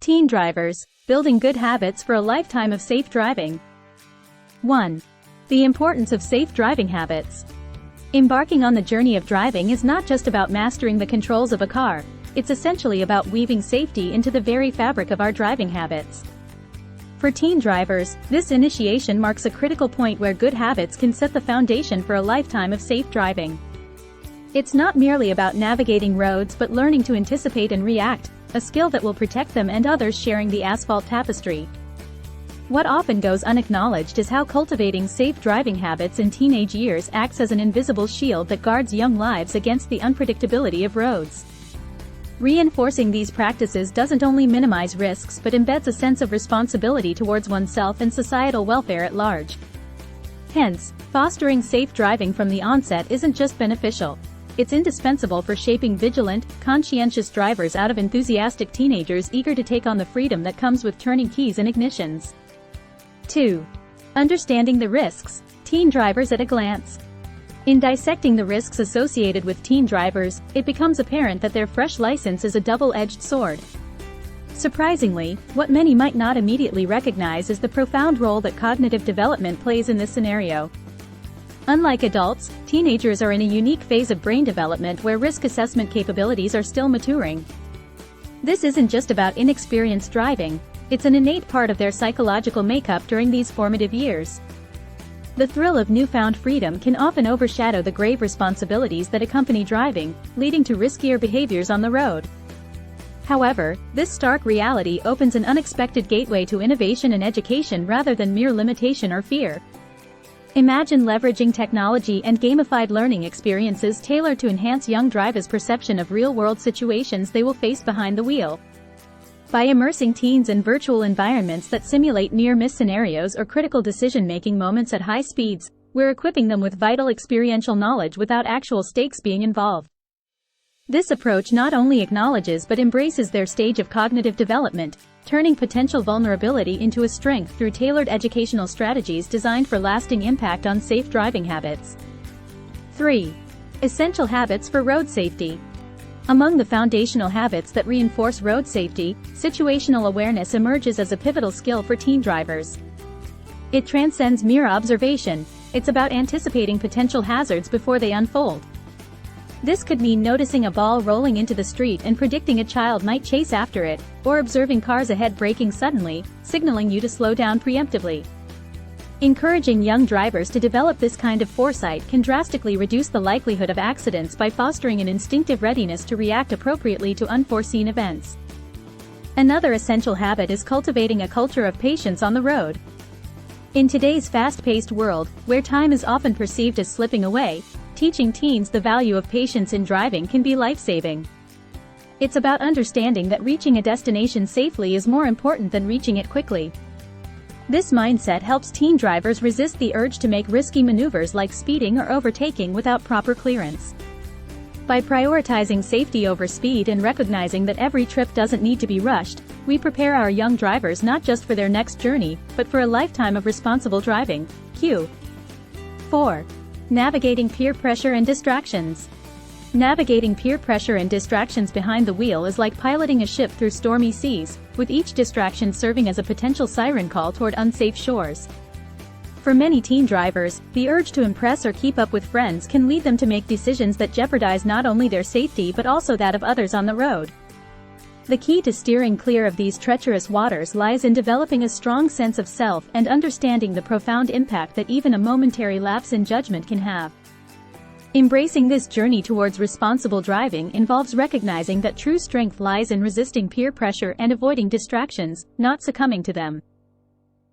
Teen drivers, building good habits for a lifetime of safe driving. 1. The importance of safe driving habits. Embarking on the journey of driving is not just about mastering the controls of a car, it's essentially about weaving safety into the very fabric of our driving habits. For teen drivers, this initiation marks a critical point where good habits can set the foundation for a lifetime of safe driving. It's not merely about navigating roads but learning to anticipate and react, a skill that will protect them and others sharing the asphalt tapestry. What often goes unacknowledged is how cultivating safe driving habits in teenage years acts as an invisible shield that guards young lives against the unpredictability of roads. Reinforcing these practices doesn't only minimize risks but embeds a sense of responsibility towards oneself and societal welfare at large. Hence, fostering safe driving from the onset isn't just beneficial. It's indispensable for shaping vigilant, conscientious drivers out of enthusiastic teenagers eager to take on the freedom that comes with turning keys and ignitions. 2. Understanding the risks. Teen drivers at a glance. In dissecting the risks associated with teen drivers, it becomes apparent that their fresh license is a double-edged sword. Surprisingly, what many might not immediately recognize is the profound role that cognitive development plays in this scenario. Unlike adults, teenagers are in a unique phase of brain development where risk assessment capabilities are still maturing. This isn't just about inexperienced driving, it's an innate part of their psychological makeup during these formative years. The thrill of newfound freedom can often overshadow the grave responsibilities that accompany driving, leading to riskier behaviors on the road. However, this stark reality opens an unexpected gateway to innovation and education rather than mere limitation or fear. Imagine leveraging technology and gamified learning experiences tailored to enhance young drivers' perception of real-world situations they will face behind the wheel. By immersing teens in virtual environments that simulate near-miss scenarios or critical decision-making moments at high speeds, we're equipping them with vital experiential knowledge without actual stakes being involved. This approach not only acknowledges but embraces their stage of cognitive development, turning potential vulnerability into a strength through tailored educational strategies designed for lasting impact on safe driving habits. 3. Essential habits for road safety. Among the foundational habits that reinforce road safety, situational awareness emerges as a pivotal skill for teen drivers. It transcends mere observation, it's about anticipating potential hazards before they unfold. This could mean noticing a ball rolling into the street and predicting a child might chase after it, or observing cars ahead braking suddenly, signaling you to slow down preemptively. Encouraging young drivers to develop this kind of foresight can drastically reduce the likelihood of accidents by fostering an instinctive readiness to react appropriately to unforeseen events. Another essential habit is cultivating a culture of patience on the road. In today's fast-paced world, where time is often perceived as slipping away, teaching teens the value of patience in driving can be life-saving. It's about understanding that reaching a destination safely is more important than reaching it quickly. This mindset helps teen drivers resist the urge to make risky maneuvers like speeding or overtaking without proper clearance. By prioritizing safety over speed and recognizing that every trip doesn't need to be rushed, we prepare our young drivers not just for their next journey, but for a lifetime of responsible driving. 4. Navigating peer pressure and distractions. Navigating peer pressure and distractions behind the wheel is like piloting a ship through stormy seas, with each distraction serving as a potential siren call toward unsafe shores. For many teen drivers, the urge to impress or keep up with friends can lead them to make decisions that jeopardize not only their safety but also that of others on the road. The key to steering clear of these treacherous waters lies in developing a strong sense of self and understanding the profound impact that even a momentary lapse in judgment can have. Embracing this journey towards responsible driving involves recognizing that true strength lies in resisting peer pressure and avoiding distractions, not succumbing to them.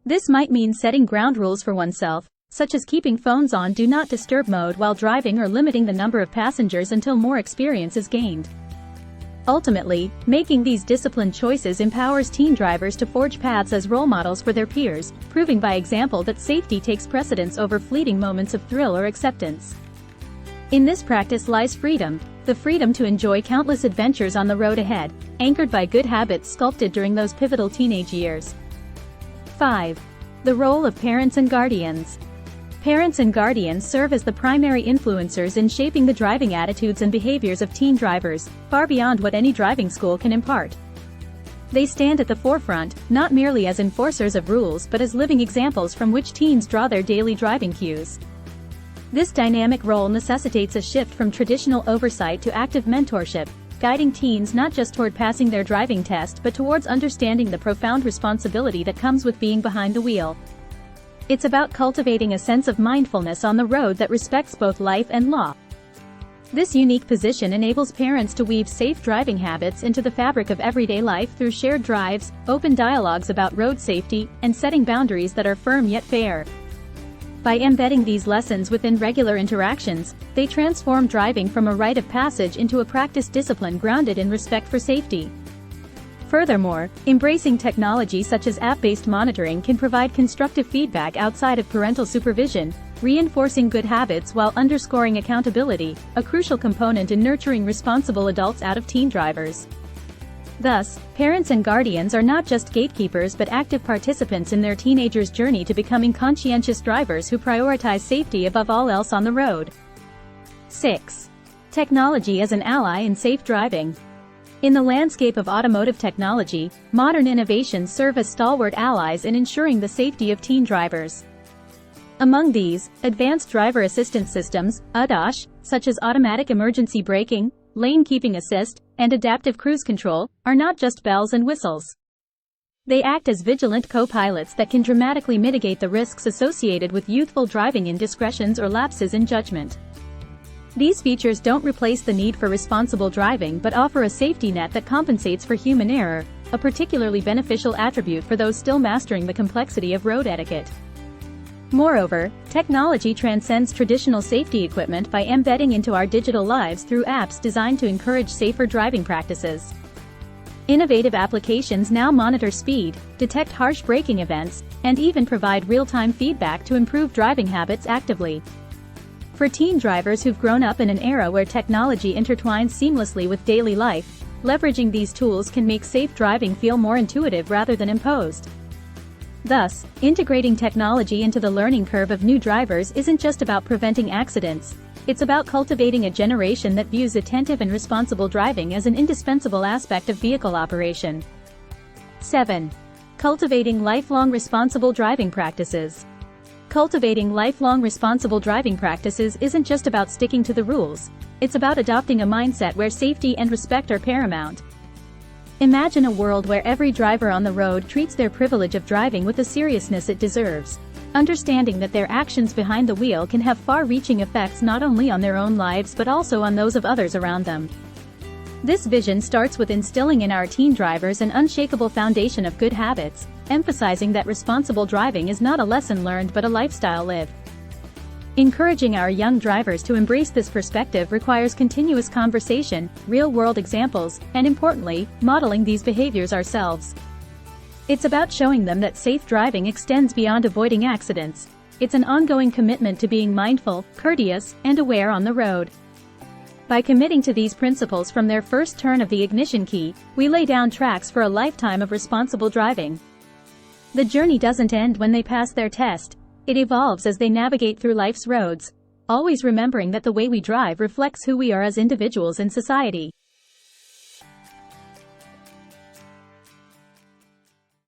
This might mean setting ground rules for oneself, such as keeping phones on Do Not Disturb mode while driving or limiting the number of passengers until more experience is gained. Ultimately, making these disciplined choices empowers teen drivers to forge paths as role models for their peers, proving by example that safety takes precedence over fleeting moments of thrill or acceptance. In this practice lies freedom, the freedom to enjoy countless adventures on the road ahead, anchored by good habits sculpted during those pivotal teenage years. 5. The role of parents and guardians. Parents and guardians serve as the primary influencers in shaping the driving attitudes and behaviors of teen drivers, far beyond what any driving school can impart. They stand at the forefront, not merely as enforcers of rules but as living examples from which teens draw their daily driving cues. This dynamic role necessitates a shift from traditional oversight to active mentorship, guiding teens not just toward passing their driving test but towards understanding the profound responsibility that comes with being behind the wheel. It's about cultivating a sense of mindfulness on the road that respects both life and law. This unique position enables parents to weave safe driving habits into the fabric of everyday life through shared drives, open dialogues about road safety, and setting boundaries that are firm yet fair. By embedding these lessons within regular interactions, they transform driving from a rite of passage into a practice discipline grounded in respect for safety. Furthermore, embracing technology such as app-based monitoring can provide constructive feedback outside of parental supervision, reinforcing good habits while underscoring accountability, a crucial component in nurturing responsible adults out of teen drivers. Thus, parents and guardians are not just gatekeepers but active participants in their teenagers' journey to becoming conscientious drivers who prioritize safety above all else on the road. 6. Technology as an ally in safe driving. In the landscape of automotive technology, modern innovations serve as stalwart allies in ensuring the safety of teen drivers. Among these, advanced driver assistance systems, ADAS, such as automatic emergency braking, lane keeping assist, and adaptive cruise control, are not just bells and whistles. They act as vigilant co-pilots that can dramatically mitigate the risks associated with youthful driving indiscretions or lapses in judgment. These features don't replace the need for responsible driving but offer a safety net that compensates for human error, a particularly beneficial attribute for those still mastering the complexity of road etiquette. Moreover, technology transcends traditional safety equipment by embedding into our digital lives through apps designed to encourage safer driving practices. Innovative applications now monitor speed, detect harsh braking events, and even provide real-time feedback to improve driving habits actively. For teen drivers who've grown up in an era where technology intertwines seamlessly with daily life, leveraging these tools can make safe driving feel more intuitive rather than imposed. Thus, integrating technology into the learning curve of new drivers isn't just about preventing accidents, it's about cultivating a generation that views attentive and responsible driving as an indispensable aspect of vehicle operation. 7. Cultivating lifelong responsible driving practices. Cultivating lifelong responsible driving practices isn't just about sticking to the rules, it's about adopting a mindset where safety and respect are paramount. Imagine a world where every driver on the road treats their privilege of driving with the seriousness it deserves, understanding that their actions behind the wheel can have far-reaching effects not only on their own lives but also on those of others around them. This vision starts with instilling in our teen drivers an unshakable foundation of good habits, emphasizing that responsible driving is not a lesson learned but a lifestyle lived. Encouraging our young drivers to embrace this perspective requires continuous conversation, real-world examples, and importantly, modeling these behaviors ourselves. It's about showing them that safe driving extends beyond avoiding accidents. It's an ongoing commitment to being mindful, courteous, and aware on the road. By committing to these principles from their first turn of the ignition key, we lay down tracks for a lifetime of responsible driving. The journey doesn't end when they pass their test, it evolves as they navigate through life's roads, always remembering that the way we drive reflects who we are as individuals in society.